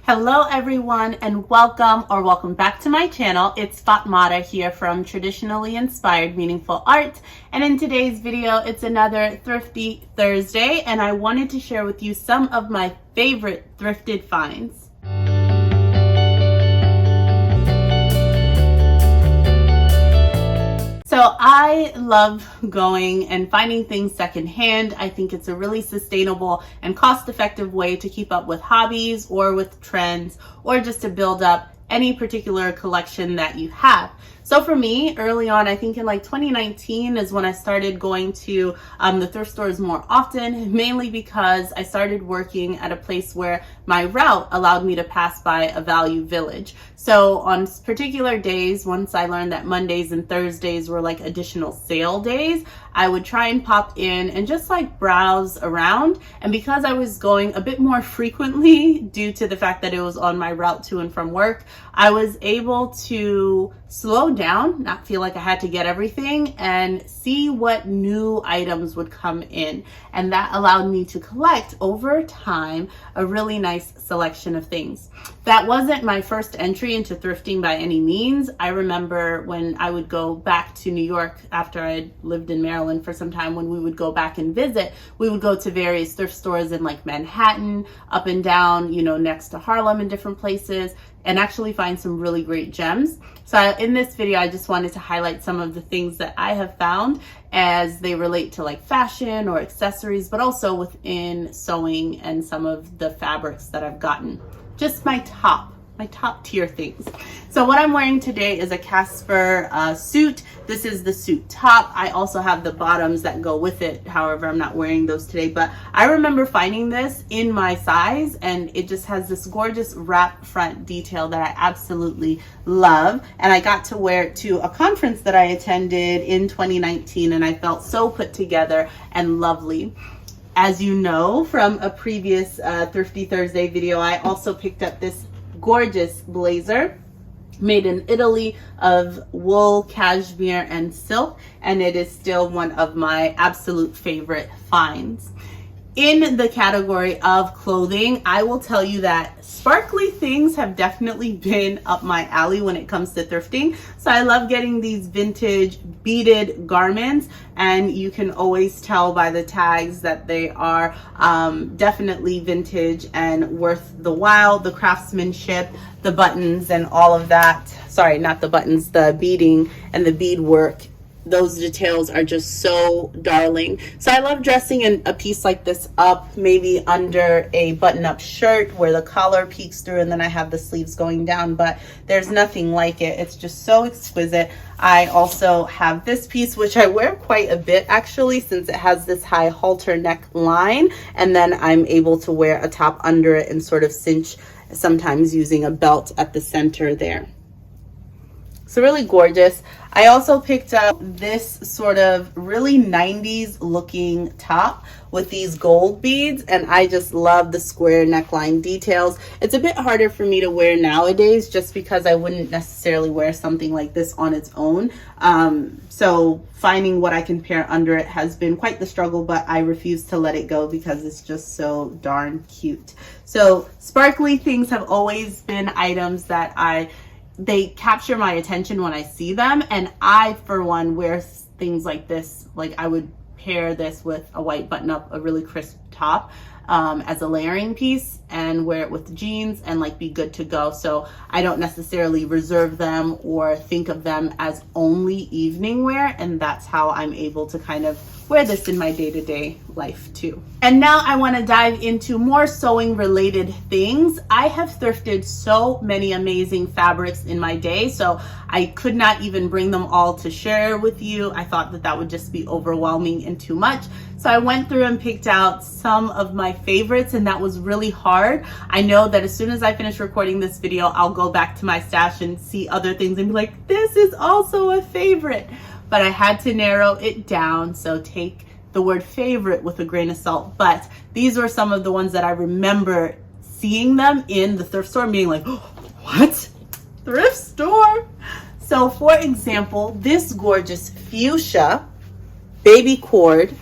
Hello everyone and welcome back to my channel. It's Fatmata here from Traditionally Inspired Meaningful Art, and in today's video it's another Thrifty Thursday, and I wanted to share with you some of my favorite thrifted finds. So I love going and finding things secondhand. I think it's a really sustainable and cost-effective way to keep up with hobbies or with trends, or just to build up any particular collection that you have. So for me, early on, I think in like 2019 is when I started going to the thrift stores more often, mainly because I started working at a place where my route allowed me to pass by a value village. So on particular days, once I learned that Mondays and Thursdays were like additional sale days, I would try and pop in and just like browse around. And because I was going a bit more frequently due to the fact that it was on my route to and from work, I was able to slow down, not feel like I had to get everything, and see what new items would come in. And that allowed me to collect over time a really nice selection of things. That wasn't my first entry into thrifting by any means. I remember when I would go back to New York after I lived in Maryland for some time, when we would go back and visit, we would go to various thrift stores in like Manhattan, up and down, next to Harlem and different places, and actually find some really great gems. So in this video, I just wanted to highlight some of the things that I have found as they relate to like fashion or accessories, but also within sewing and some of the fabrics that I've gotten. Just my top tier things. So what I'm wearing today is a Casper suit. This is the suit top. I also have the bottoms that go with it. However, I'm not wearing those today, but I remember finding this in my size, and it just has this gorgeous wrap front detail that I absolutely love. And I got to wear it to a conference that I attended in 2019, and I felt so put together and lovely. As you know from a previous Thrifty Thursday video, I also picked up this gorgeous blazer made in Italy of wool, cashmere, and silk, and it is still one of my absolute favorite finds. In the category of clothing, I will tell you that sparkly things have definitely been up my alley when it comes to thrifting. So I love getting these vintage beaded garments, and you can always tell by the tags that they are definitely vintage and worth the while. The craftsmanship, the buttons and all of that. Sorry, not the buttons, the beading and the beadwork. Those details are just so darling. So I love dressing in a piece like this up, maybe under a button-up shirt where the collar peeks through and then I have the sleeves going down, but there's nothing like it. It's just so exquisite. I also have this piece, which I wear quite a bit actually, since it has this high halter neck line, and then I'm able to wear a top under it and sort of cinch, sometimes using a belt at the center there. So really gorgeous. I also picked up this sort of really 90s looking top with these gold beads, and I just love the square neckline details. It's a bit harder for me to wear nowadays just because I wouldn't necessarily wear something like this on its own. So finding what I can pair under it has been quite the struggle, but I refuse to let it go because it's just so darn cute. So sparkly things have always been items that they capture my attention when I see them, and I for one wear things like this. Like I would pair this with a white button up, a really crisp top as a layering piece, and wear it with jeans and like be good to go. So I don't necessarily reserve them or think of them as only evening wear, and that's how I'm able to kind of wear this in my day-to-day life too. And now I want to dive into more sewing related things. I have thrifted so many amazing fabrics in my day, so I could not even bring them all to share with you. I thought that that would just be overwhelming and too much. So I went through and picked out some of my favorites, and that was really hard. I know that as soon as I finish recording this video, I'll go back to my stash and see other things and be like, this is also a favorite. But I had to narrow it down, so take the word favorite with a grain of salt. But these were some of the ones that I remember seeing them in the thrift store and being like, oh, what? Thrift store? So for example, this gorgeous fuchsia baby cord.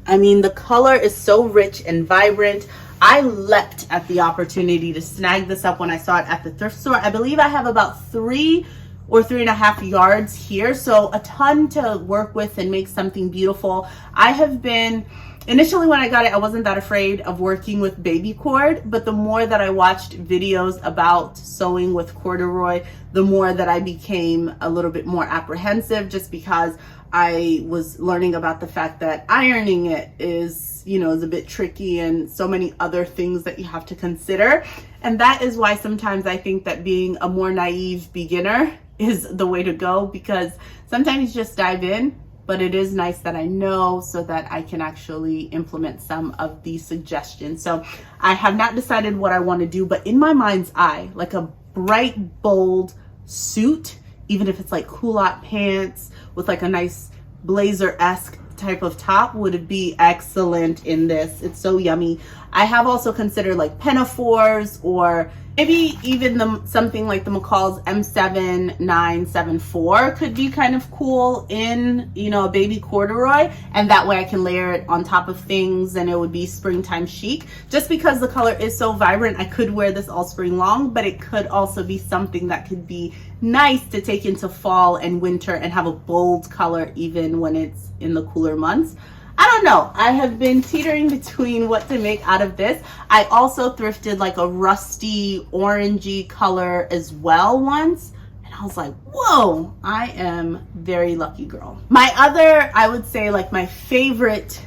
I mean, the color is so rich and vibrant. I leapt at the opportunity to snag this up when I saw it at the thrift store. I believe I have about 3 or 3.5 yards here, so a ton to work with and make something beautiful. I have been, initially when I got it, I wasn't that afraid of working with baby cord, but the more that I watched videos about sewing with corduroy, the more that I became a little bit more apprehensive, just because I was learning about the fact that ironing it is, you know, is a bit tricky, and so many other things that you have to consider. And that is why sometimes I think that being a more naive beginner is the way to go, because sometimes you just dive in. But it is nice that I know so that I can actually implement some of these suggestions. So I have not decided what I want to do, but in my mind's eye, like a bright, bold suit, even if it's like culotte pants with like a nice blazer-esque type of top, would be excellent in this. It's so yummy. I have also considered like pinafores, or maybe even something like the McCall's M7974 could be kind of cool in, you know, a baby corduroy, and that way I can layer it on top of things and it would be springtime chic. Just because the color is so vibrant, I could wear this all spring long, but it could also be something that could be nice to take into fall and winter and have a bold color even when it's in the cooler months. I don't know. I have been teetering between what to make out of this. I also thrifted like a rusty orangey color as well once, and I was like, whoa, I am very lucky girl. My other, I would say like my favorite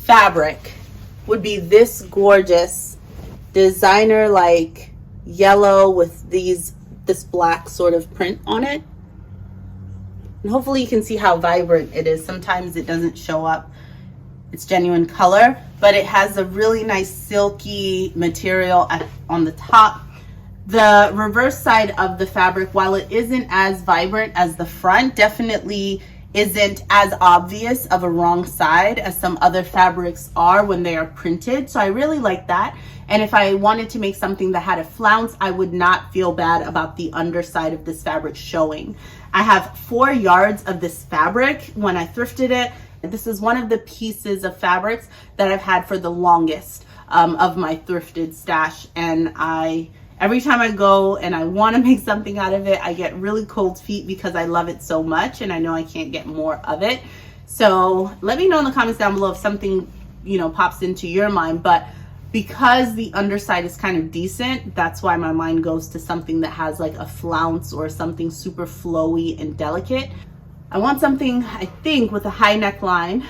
fabric would be this gorgeous designer like yellow with this black sort of print on it. And hopefully you can see how vibrant it is. Sometimes it doesn't show up. It's genuine color, but it has a really nice silky material on the top. The reverse side of the fabric, while it isn't as vibrant as the front, definitely isn't as obvious of a wrong side as some other fabrics are when they are printed. So I really like that. And if I wanted to make something that had a flounce, I would not feel bad about the underside of this fabric showing. I have 4 yards of this fabric when I thrifted it. This is one of the pieces of fabrics that I've had for the longest of my thrifted stash. And every time I go and I want to make something out of it, I get really cold feet because I love it so much and I know I can't get more of it. So let me know in the comments down below if something, you know, pops into your mind. But because the underside is kind of decent, that's why my mind goes to something that has like a flounce or something super flowy and delicate. I want something, I think, with a high neckline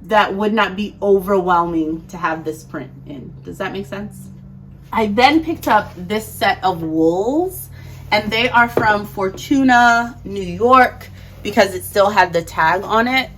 that would not be overwhelming to have this print in. Does that make sense? I then picked up this set of wools, and they are from Fortuna, New York, because it still had the tag on it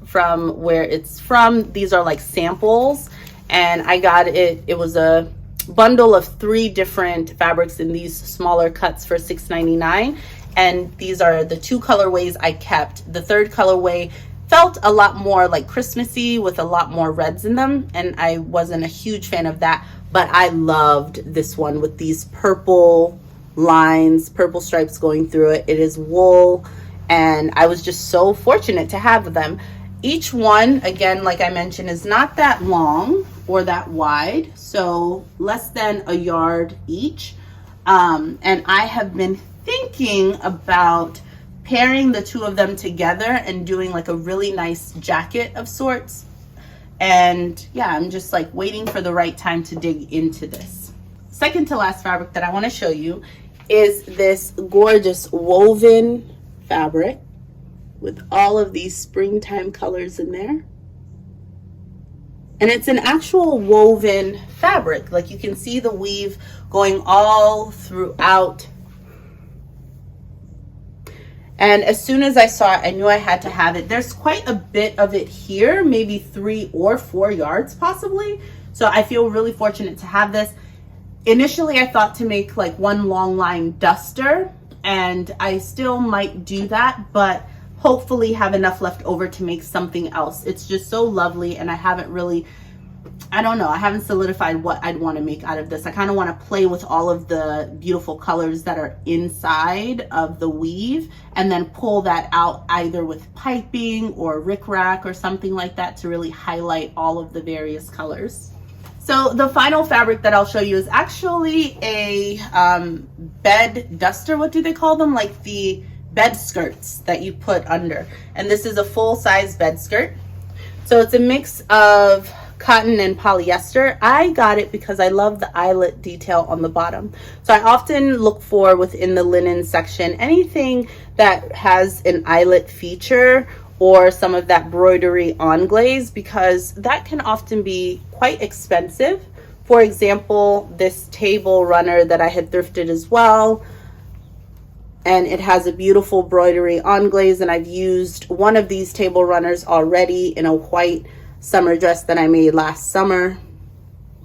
from where it's from. These are like samples, and I got it. It was a bundle of 3 different fabrics in these smaller cuts for $6.99, and these are the 2 colorways I kept. The 3rd colorway felt a lot more like Christmassy with a lot more reds in them, and I wasn't a huge fan of that, but I loved this one with these purple lines, purple stripes going through it. It is wool, and I was just so fortunate to have them. Each one, again, like I mentioned, is not that long or that wide, so less than a yard each. And I have been thinking about pairing the 2 of them together and doing like a really nice jacket of sorts. And yeah, I'm just like waiting for the right time to dig into this. Second to last fabric that I want to show you is this gorgeous woven fabric with all of these springtime colors in there. And it's an actual woven fabric. Like you can see the weave going all throughout. And as soon as I saw it, I knew I had to have it. There's quite a bit of it here, maybe 3 or 4 yards possibly. So I feel really fortunate to have this. Initially, I thought to make like one long line duster, and I still might do that, but hopefully have enough left over to make something else. It's just so lovely, and I haven't really I don't know. I haven't solidified what I'd want to make out of this. I kind of want to play with all of the beautiful colors that are inside of the weave and then pull that out either with piping or rickrack or something like that to really highlight all of the various colors. So the final fabric that I'll show you is actually a bed duster. What do they call them? Like the bed skirts that you put under. And this is a full-size bed skirt. So it's a mix of cotton and polyester. I got it because I love the eyelet detail on the bottom. So I often look for, within the linen section, anything that has an eyelet feature or some of that broidery on glaze, because that can often be quite expensive. For example, this table runner that I had thrifted as well, and it has a beautiful broidery on glaze, and I've used one of these table runners already in a white summer dress that I made last summer,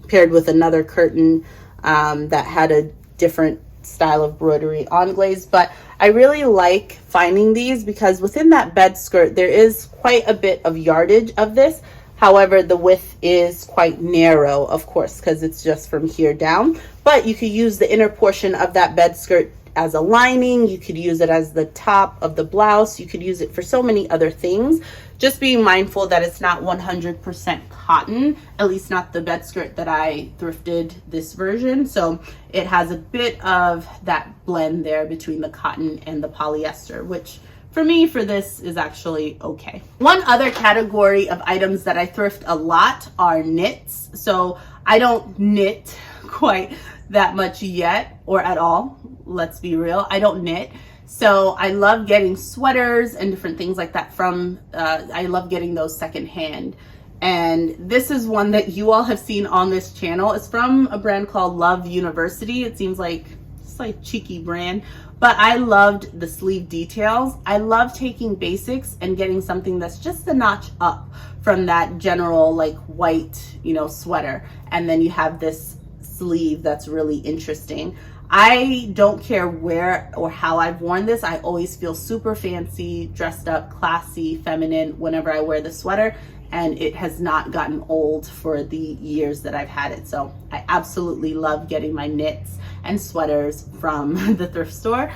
paired with another curtain that had a different style of broidery on glaze. But I really like finding these because within that bed skirt there is quite a bit of yardage of this. However, the width is quite narrow, of course, because it's just from here down. But you could use the inner portion of that bed skirt as a lining. You could use it as the top of the blouse. You could use it for so many other things. Just being mindful that it's not 100% cotton, at least not the bed skirt that I thrifted this version. So it has a bit of that blend there between the cotton and the polyester, which for me, for this, is actually okay. One other category of items that I thrift a lot are knits. So I don't knit quite that much yet, or at all. Let's be real, I don't knit. So I love getting sweaters and different things like that from, I love getting those secondhand. And this is one that you all have seen on this channel. It's from a brand called Love University. It seems like it's like a cheeky brand, but I loved the sleeve details. I love taking basics and getting something that's just a notch up from that general like white, you know, sweater. And then you have this sleeve that's really interesting. I don't care where or how I've worn this. I always feel super fancy, dressed up, classy, feminine whenever I wear the sweater, and it has not gotten old for the years that I've had it. So I absolutely love getting my knits and sweaters from the thrift store.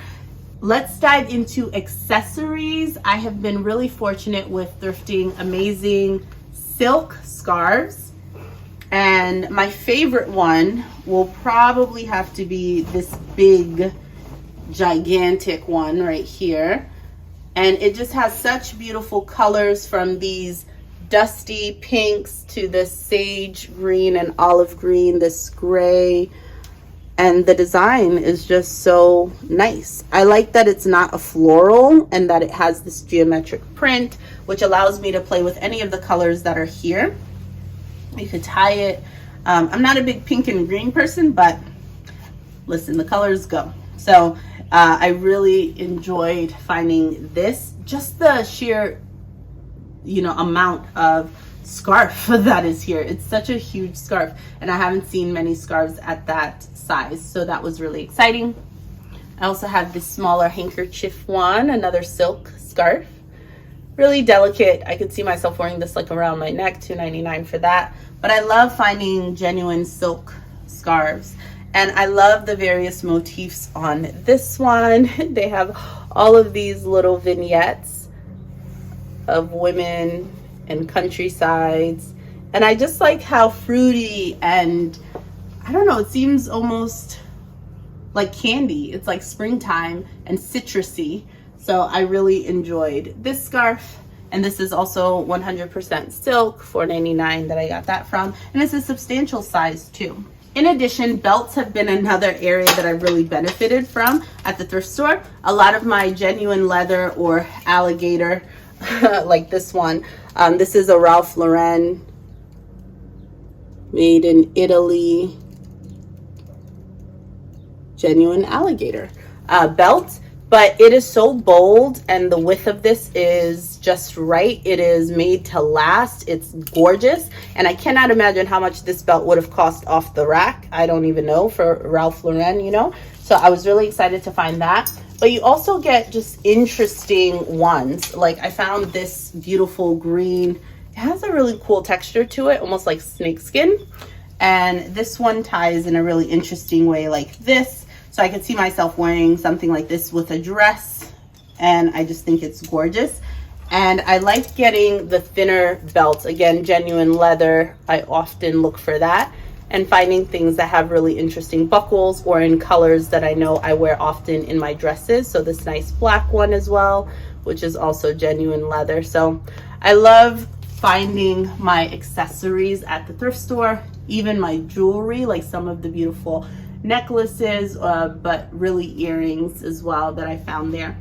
Let's dive into accessories. I have been really fortunate with thrifting amazing silk scarves. And my favorite one will probably have to be this big, gigantic one right here. And it just has such beautiful colors, from these dusty pinks to this sage green and olive green, this gray. And the design is just so nice. I like that it's not a floral and that it has this geometric print, which allows me to play with any of the colors that are here. You could tie it. I'm not a big pink and green person, but listen, the colors go. So I really enjoyed finding this. Just the sheer, you know, amount of scarf that is here. It's such a huge scarf, and I haven't seen many scarves at that size. So that was really exciting. I also have this smaller handkerchief one, another silk scarf. Really delicate. I could see myself wearing this like around my neck, $2.99 for that. But I love finding genuine silk scarves. And I love the various motifs on this one. They have all of these little vignettes of women and countrysides. And I just like how fruity and, I don't know, it seems almost like candy. It's like springtime and citrusy. So I really enjoyed this scarf. And this is also 100% silk, $4.99 that I got that from. And it's a substantial size too. In addition, belts have been another area that I've really benefited from at the thrift store. A lot of my genuine leather or alligator, like this one. This is a Ralph Lauren, made in Italy, genuine alligator belt. But it is so bold, and the width of this is just right. It is made to last. It's gorgeous. And I cannot imagine how much this belt would have cost off the rack. I don't even know, for Ralph Lauren, you know. So I was really excited to find that. But you also get just interesting ones. Like I found this beautiful green It has a really cool texture to it, almost like snakeskin. And this one ties in a really interesting way like this. So I could see myself wearing something like this with a dress, and I just think it's gorgeous. And I like getting the thinner belts. Again, genuine leather, I often look for that. And finding things that have really interesting buckles or in colors that I know I wear often in my dresses. So this nice black one as well, which is also genuine leather. So I love finding my accessories at the thrift store, even my jewelry, like some of the beautiful necklaces, but really earrings as well that I found there.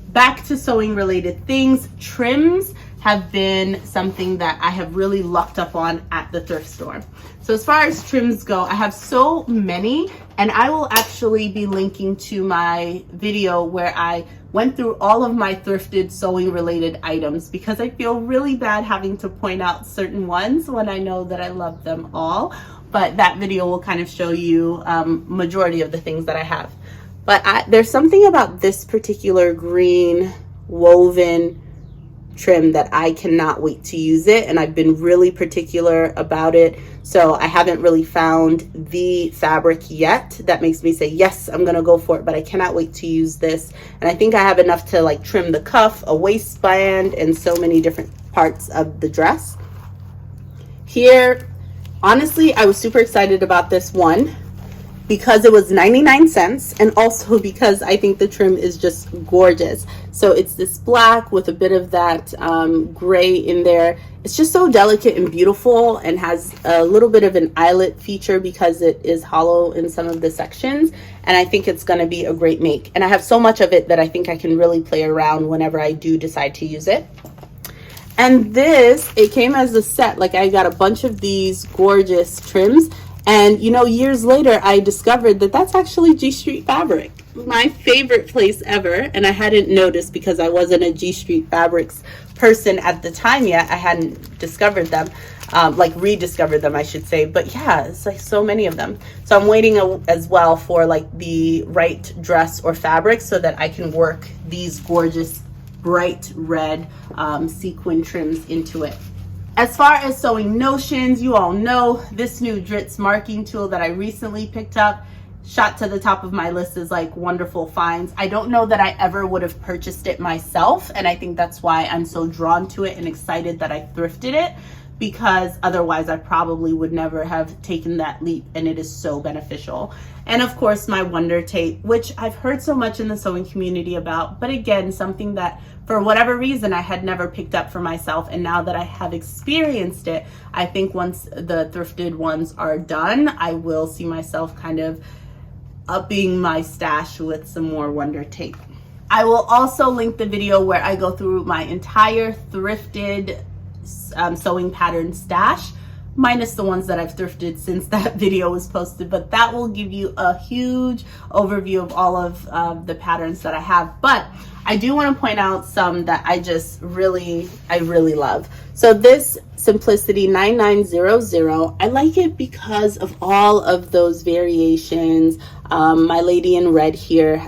Back to sewing related things, trims have been something that I have really lucked up on at the thrift store. So as far as trims go, I have so many, and I will actually be linking to my video where I went through all of my thrifted sewing related items, because I feel really bad having to point out certain ones when I know that I love them all. But that video will kind of show you majority of the things that I have. But there's something about this particular green woven trim that I cannot wait to use it, and I've been really particular about it. So I haven't really found the fabric yet that makes me say yes, I'm gonna go for it, but I cannot wait to use this. And I think I have enough to like trim the cuff, a waistband, and so many different parts of the dress. Here, honestly, I was super excited about this one because it was 99 cents, and also because I think the trim is just gorgeous. So it's this black with a bit of that gray in there. It's just so delicate and beautiful, and has a little bit of an eyelet feature because it is hollow in some of the sections. And I think it's gonna be a great make. And I have so much of it that I think I can really play around whenever I do decide to use it. And this, it came as a set. Like, I got a bunch of these gorgeous trims. And you know, years later, I discovered that that's actually G Street Fabric, my favorite place ever. And I hadn't noticed because I wasn't a G Street Fabrics person at the time yet. I hadn't discovered them, like rediscovered them, I should say. But yeah, it's like so many of them. So I'm waiting as well for like the right dress or fabric so that I can work these gorgeous bright red sequin trims into it. As far as sewing notions, you all know this new Dritz marking tool that I recently picked up, shot to the top of my list as like wonderful finds. I don't know that I ever would have purchased it myself, and I think that's why I'm so drawn to it and excited that I thrifted it, because otherwise I probably would never have taken that leap, and it is so beneficial. And of course, my Wonder Tape, which I've heard so much in the sewing community about, but again, something that for whatever reason I had never picked up for myself. And now that I have experienced it, I think once the thrifted ones are done, I will see myself kind of upping my stash with some more Wonder Tape. I will also link the video where I go through my entire thrifted sewing pattern stash, minus the ones that I've thrifted since that video was posted, but that will give you a huge overview of all of the patterns that I have. But I do want to point out some that I really love. So this Simplicity 9900, I like it because of all of those variations. My lady in red here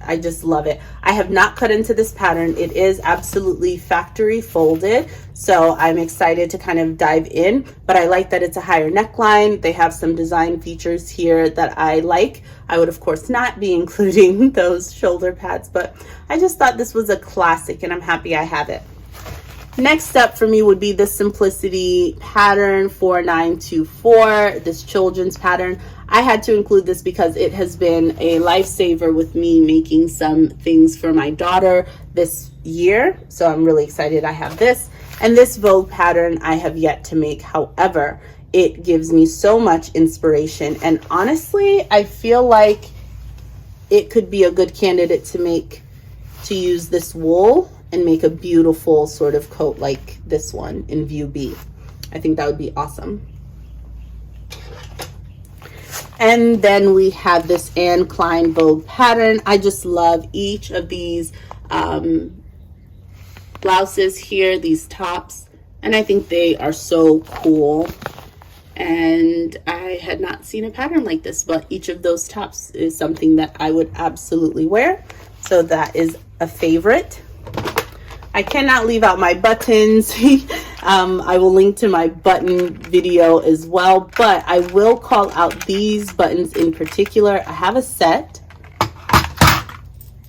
I just love it. I have not cut into this pattern. It is absolutely factory folded, so I'm excited to kind of dive in, but I like that it's a higher neckline. They have some design features here that I like. I would of course not be including those shoulder pads, but I just thought this was a classic, and I'm happy I have it. Next up for me would be the Simplicity pattern 4924, this children's pattern. I had to include this because it has been a lifesaver with me making some things for my daughter this year. So I'm really excited I have this. And this Vogue pattern I have yet to make. However, it gives me so much inspiration. And honestly, I feel like it could be a good candidate to use this wool and make a beautiful sort of coat like this one in View B. I think that would be awesome. And then we have this Anne Klein Vogue pattern. I just love each of these blouses here, these tops, and I think they are so cool. And I had not seen a pattern like this, but each of those tops is something that I would absolutely wear. So that is a favorite. I cannot leave out my buttons. I will link to my button video as well, but I will call out these buttons in particular. I have a set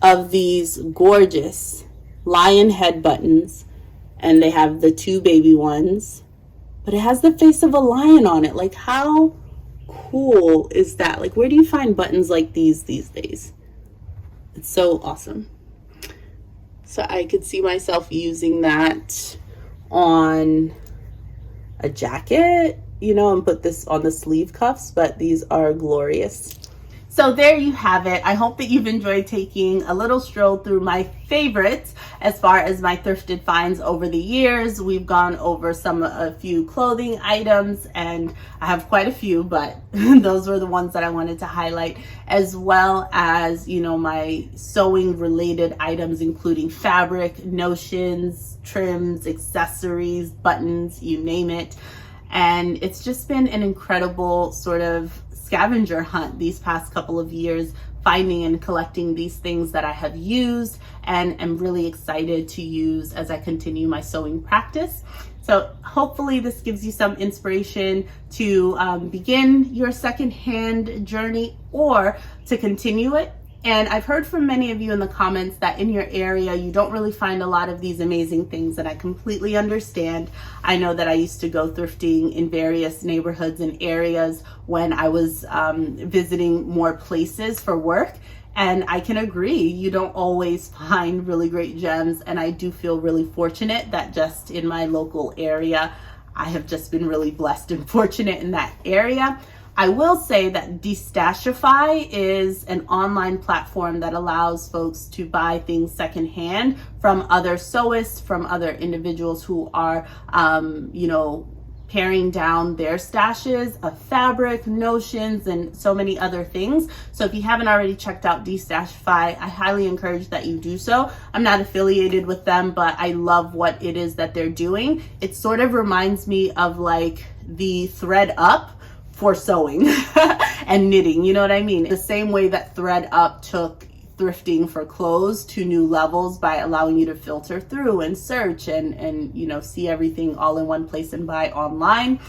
of these gorgeous lion head buttons, and they have the 2 baby ones, but it has the face of a lion on it. Like, how cool is that? Like, where do you find buttons like these days? It's so awesome. So I could see myself using that on a jacket, you know, and put this on the sleeve cuffs, but these are glorious. So there you have it. I hope that you've enjoyed taking a little stroll through my favorites as far as my thrifted finds over the years. We've gone over a few clothing items, and I have quite a few, but those were the ones that I wanted to highlight, as well as, you know, my sewing related items, including fabric, notions, trims, accessories, buttons, you name it. And it's just been an incredible sort of scavenger hunt these past couple of years, finding and collecting these things that I have used and am really excited to use as I continue my sewing practice. So hopefully this gives you some inspiration to begin your secondhand journey or to continue it. And I've heard from many of you in the comments that in your area, you don't really find a lot of these amazing things, and I completely understand. I know that I used to go thrifting in various neighborhoods and areas when I was visiting more places for work. And I can agree, you don't always find really great gems. And I do feel really fortunate that just in my local area, I have just been really blessed and fortunate in that area. I will say that Destashify is an online platform that allows folks to buy things secondhand from other sewists, from other individuals who are, you know, paring down their stashes of fabric, notions, and so many other things. So if you haven't already checked out Destashify, I highly encourage that you do so. I'm not affiliated with them, but I love what it is that they're doing. It sort of reminds me of like the Thread Up for sewing and knitting, you know what I mean? The same way that Thread Up took thrifting for clothes to new levels by allowing you to filter through and search and you know, see everything all in one place and buy online.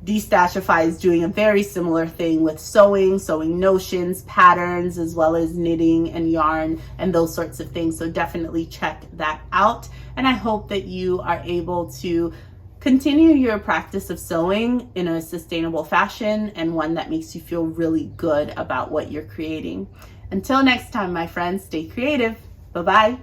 Destashify is doing a very similar thing with sewing notions, patterns, as well as knitting and yarn and those sorts of things. So definitely check that out. And I hope that you are able to continue your practice of sewing in a sustainable fashion and one that makes you feel really good about what you're creating. Until next time, my friends, stay creative. Bye-bye.